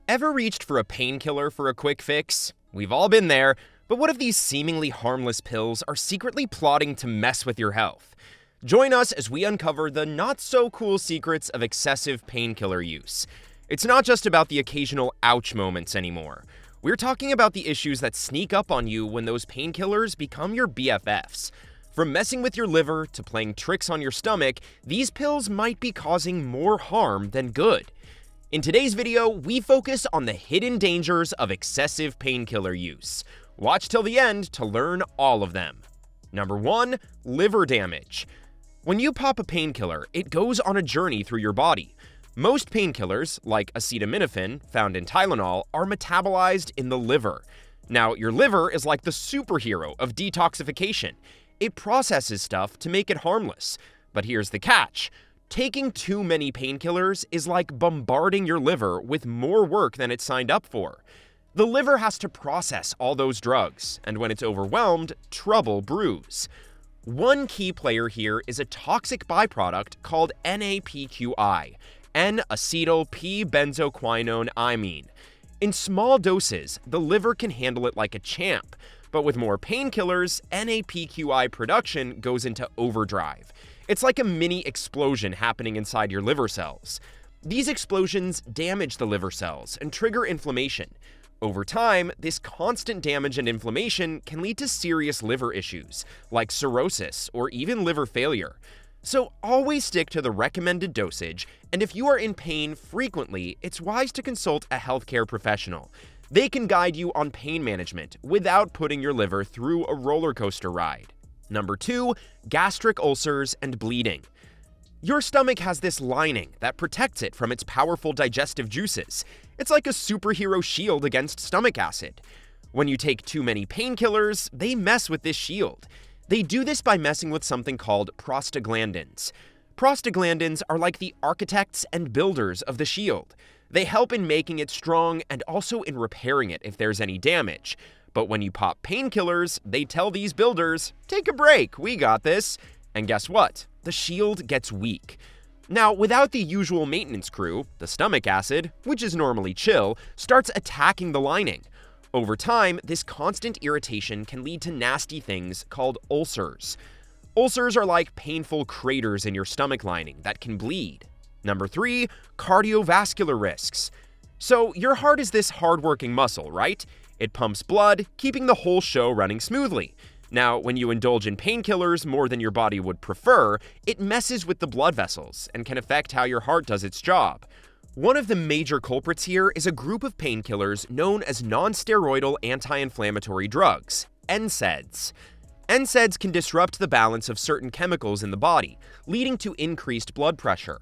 Ever reached for a painkiller for a quick fix? We've all been there, but what if these seemingly harmless pills are secretly plotting to mess with your health? Join us as we uncover the not-so-cool secrets of excessive painkiller use. It's not just about the occasional ouch moments anymore. We're talking about the issues that sneak up on you when those painkillers become your BFFs. From messing with your liver to playing tricks on your stomach, these pills might be causing more harm than good. In today's video, we focus on the hidden dangers of excessive painkiller use. Watch till the end to learn all of them. Number 1. Liver damage. When you pop a painkiller, it goes on a journey through your body. Most painkillers, like acetaminophen, found in Tylenol, are metabolized in the liver. Now, your liver is like the superhero of detoxification. It processes stuff to make it harmless. But here's the catch. Taking too many painkillers is like bombarding your liver with more work than it signed up for. The liver has to process all those drugs, and when it's overwhelmed, trouble brews. One key player here is a toxic byproduct called NAPQI, N-acetyl-P-benzoquinone-imine. In small doses, the liver can handle it like a champ, but with more painkillers, NAPQI production goes into overdrive. It's like a mini explosion happening inside your liver cells. These explosions damage the liver cells and trigger inflammation. Over time, this constant damage and inflammation can lead to serious liver issues, like cirrhosis or even liver failure. So always stick to the recommended dosage, and if you are in pain frequently, it's wise to consult a healthcare professional. They can guide you on pain management without putting your liver through a roller coaster ride. Number 2. Gastric ulcers and bleeding. Your stomach has this lining that protects it from its powerful digestive juices. It's like a superhero shield against stomach acid. When you take too many painkillers, they mess with this shield. They do this by messing with something called prostaglandins. Prostaglandins are like the architects and builders of the shield. They help in making it strong and also in repairing it if there's any damage. But when you pop painkillers, they tell these builders, take a break, we got this. And guess what? The shield gets weak. Now, without the usual maintenance crew, the stomach acid, which is normally chill, starts attacking the lining. Over time, this constant irritation can lead to nasty things called ulcers. Ulcers are like painful craters in your stomach lining that can bleed. Number 3. Cardiovascular risks. So, your heart is this hardworking muscle, right? It pumps blood, keeping the whole show running smoothly. Now, when you indulge in painkillers more than your body would prefer, it messes with the blood vessels and can affect how your heart does its job. One of the major culprits here is a group of painkillers known as non-steroidal anti-inflammatory drugs, NSAIDs. NSAIDs can disrupt the balance of certain chemicals in the body, leading to increased blood pressure.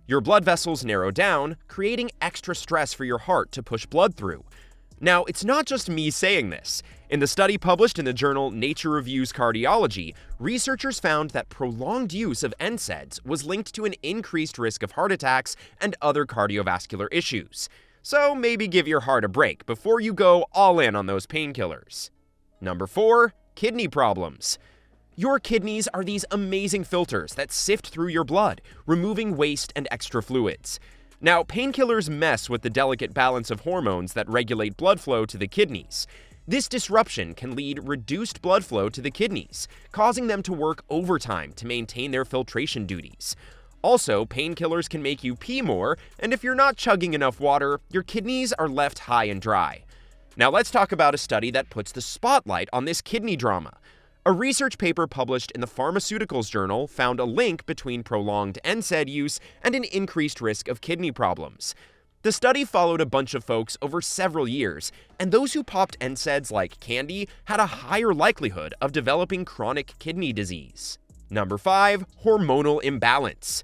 Your blood vessels narrow down, creating extra stress for your heart to push blood through. Now, it's not just me saying this. In the study published in the journal Nature Reviews Cardiology, researchers found that prolonged use of NSAIDs was linked to an increased risk of heart attacks and other cardiovascular issues. So maybe give your heart a break before you go all in on those painkillers. Number 4. Kidney problems. Your kidneys are these amazing filters that sift through your blood, removing waste and extra fluids. Now, painkillers mess with the delicate balance of hormones that regulate blood flow to the kidneys. This disruption can lead reduced blood flow to the kidneys, causing them to work overtime to maintain their filtration duties. Also, painkillers can make you pee more, and if you're not chugging enough water, your kidneys are left high and dry. Now let's talk about a study that puts the spotlight on this kidney drama. A research paper published in the Pharmaceuticals Journal found a link between prolonged NSAID use and an increased risk of kidney problems. The study followed a bunch of folks over several years, and those who popped NSAIDs like candy had a higher likelihood of developing chronic kidney disease. Number 5. Hormonal imbalance.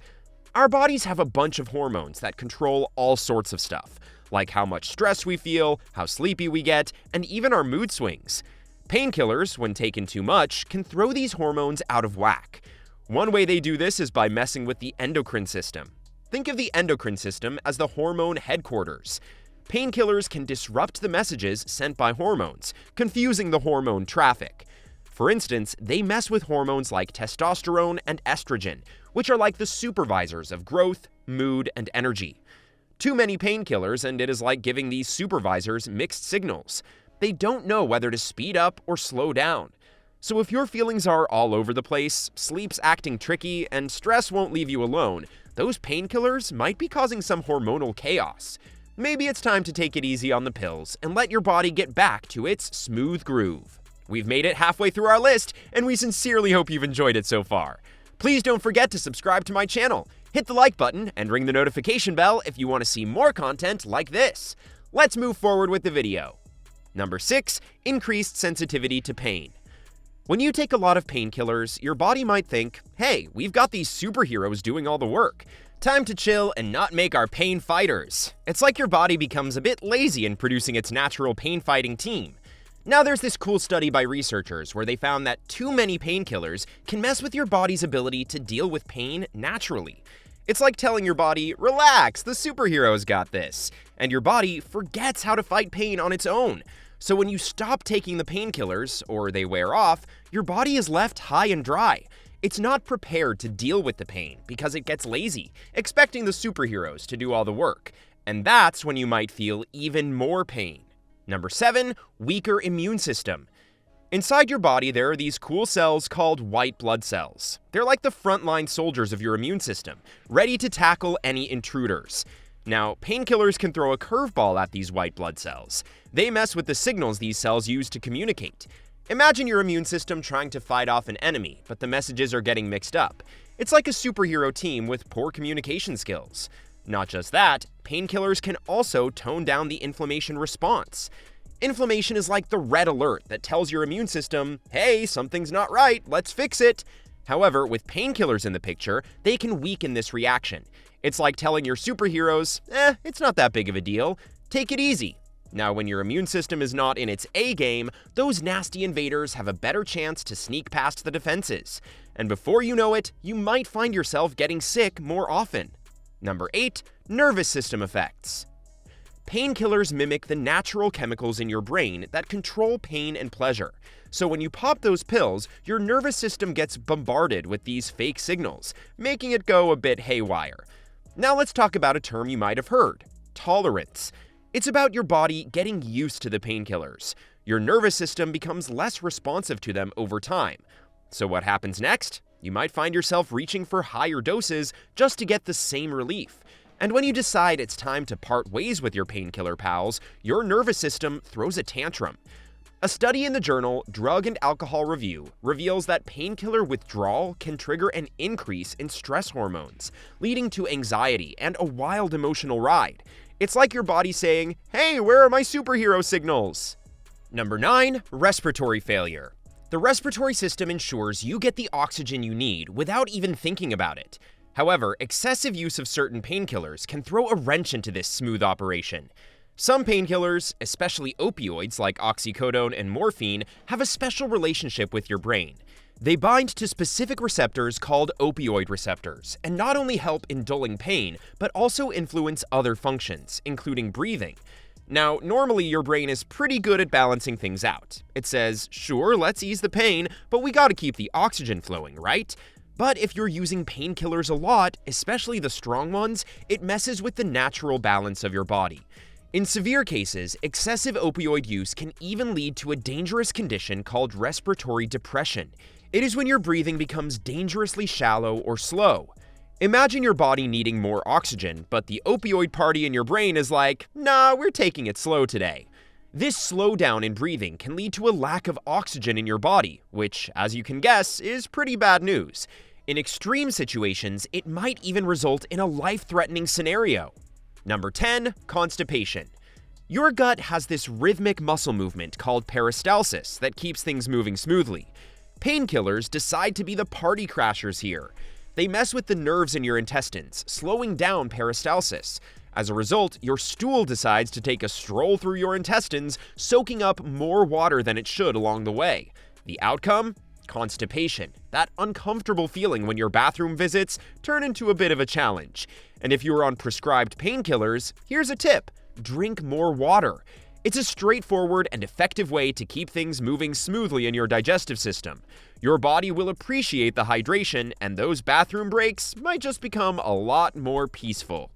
Our bodies have a bunch of hormones that control all sorts of stuff, like how much stress we feel, how sleepy we get, and even our mood swings. Painkillers, when taken too much, can throw these hormones out of whack. One way they do this is by messing with the endocrine system. Think of the endocrine system as the hormone headquarters. Painkillers can disrupt the messages sent by hormones, confusing the hormone traffic. For instance, they mess with hormones like testosterone and estrogen, which are like the supervisors of growth, mood, and energy. Too many painkillers, and it is like giving these supervisors mixed signals. They don't know whether to speed up or slow down. So if your feelings are all over the place, sleep's acting tricky, and stress won't leave you alone, those painkillers might be causing some hormonal chaos. Maybe it's time to take it easy on the pills and let your body get back to its smooth groove. We've made it halfway through our list, and we sincerely hope you've enjoyed it so far. Please don't forget to subscribe to my channel, hit the like button, and ring the notification bell if you want to see more content like this. Let's move forward with the video. Number 6. Increased sensitivity to pain. When you take a lot of painkillers, your body might think, hey, we've got these superheroes doing all the work. Time to chill and not make our pain fighters. It's like your body becomes a bit lazy in producing its natural pain-fighting team. Now there's this cool study by researchers where they found that too many painkillers can mess with your body's ability to deal with pain naturally. It's like telling your body, relax, the superheroes got this, and your body forgets how to fight pain on its own. So when you stop taking the painkillers, or they wear off, your body is left high and dry. It's not prepared to deal with the pain because it gets lazy, expecting the superheroes to do all the work. And that's when you might feel even more pain. Number 7. Weaker immune system. Inside your body, there are these cool cells called white blood cells. They're like the frontline soldiers of your immune system, ready to tackle any intruders. Now, painkillers can throw a curveball at these white blood cells. They mess with the signals these cells use to communicate. Imagine your immune system trying to fight off an enemy, but the messages are getting mixed up. It's like a superhero team with poor communication skills. Not just that, painkillers can also tone down the inflammation response. Inflammation is like the red alert that tells your immune system, hey, something's not right, let's fix it. However, with painkillers in the picture, they can weaken this reaction. It's like telling your superheroes, it's not that big of a deal, take it easy. Now, when your immune system is not in its A game, those nasty invaders have a better chance to sneak past the defenses. And before you know it, you might find yourself getting sick more often. Number 8. Nervous system effects. Painkillers mimic the natural chemicals in your brain that control pain and pleasure. So when you pop those pills, your nervous system gets bombarded with these fake signals, making it go a bit haywire. Now let's talk about a term you might have heard, tolerance. It's about your body getting used to the painkillers. Your nervous system becomes less responsive to them over time. So what happens next? You might find yourself reaching for higher doses just to get the same relief. And when you decide it's time to part ways with your painkiller pals, your nervous system throws a tantrum. A study in the journal Drug and Alcohol Review reveals that painkiller withdrawal can trigger an increase in stress hormones, leading to anxiety and a wild emotional ride. It's like your body saying, hey, where are my superhero signals? Number 9. Respiratory failure. The respiratory system ensures you get the oxygen you need without even thinking about it. However, excessive use of certain painkillers can throw a wrench into this smooth operation. Some painkillers, especially opioids like oxycodone and morphine, have a special relationship with your brain. They bind to specific receptors called opioid receptors, and not only help in dulling pain, but also influence other functions, including breathing. Now, normally your brain is pretty good at balancing things out. It says, sure, let's ease the pain, but we gotta keep the oxygen flowing, right? But if you're using painkillers a lot, especially the strong ones, it messes with the natural balance of your body. In severe cases, excessive opioid use can even lead to a dangerous condition called respiratory depression. It is when your breathing becomes dangerously shallow or slow. Imagine your body needing more oxygen, but the opioid party in your brain is like, nah, we're taking it slow today. This slowdown in breathing can lead to a lack of oxygen in your body, which, as you can guess, is pretty bad news. In extreme situations, it might even result in a life-threatening scenario. Number 10. Constipation. Your gut has this rhythmic muscle movement called peristalsis that keeps things moving smoothly. Painkillers decide to be the party crashers here. They mess with the nerves in your intestines, slowing down peristalsis. As a result, your stool decides to take a stroll through your intestines, soaking up more water than it should along the way. The outcome? Constipation. That uncomfortable feeling when your bathroom visits turn into a bit of a challenge. And if you're on prescribed painkillers, here's a tip: drink more water. It's a straightforward and effective way to keep things moving smoothly in your digestive system. Your body will appreciate the hydration, and those bathroom breaks might just become a lot more peaceful.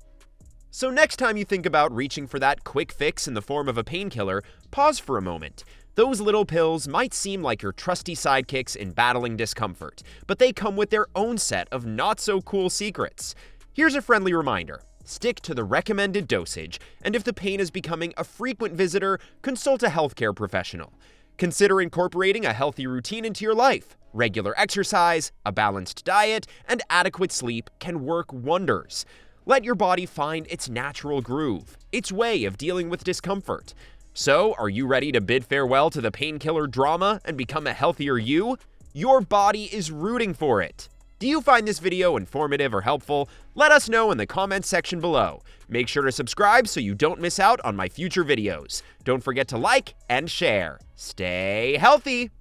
So next time you think about reaching for that quick fix in the form of a painkiller, pause for a moment. Those little pills might seem like your trusty sidekicks in battling discomfort, but they come with their own set of not-so-cool secrets. Here's a friendly reminder. Stick to the recommended dosage, and if the pain is becoming a frequent visitor, consult a healthcare professional. Consider incorporating a healthy routine into your life. Regular exercise, a balanced diet, and adequate sleep can work wonders. Let your body find its natural groove, its way of dealing with discomfort. So, are you ready to bid farewell to the painkiller drama and become a healthier you? Your body is rooting for it. Do you find this video informative or helpful? Let us know in the comments section below. Make sure to subscribe so you don't miss out on my future videos. Don't forget to like and share. Stay healthy!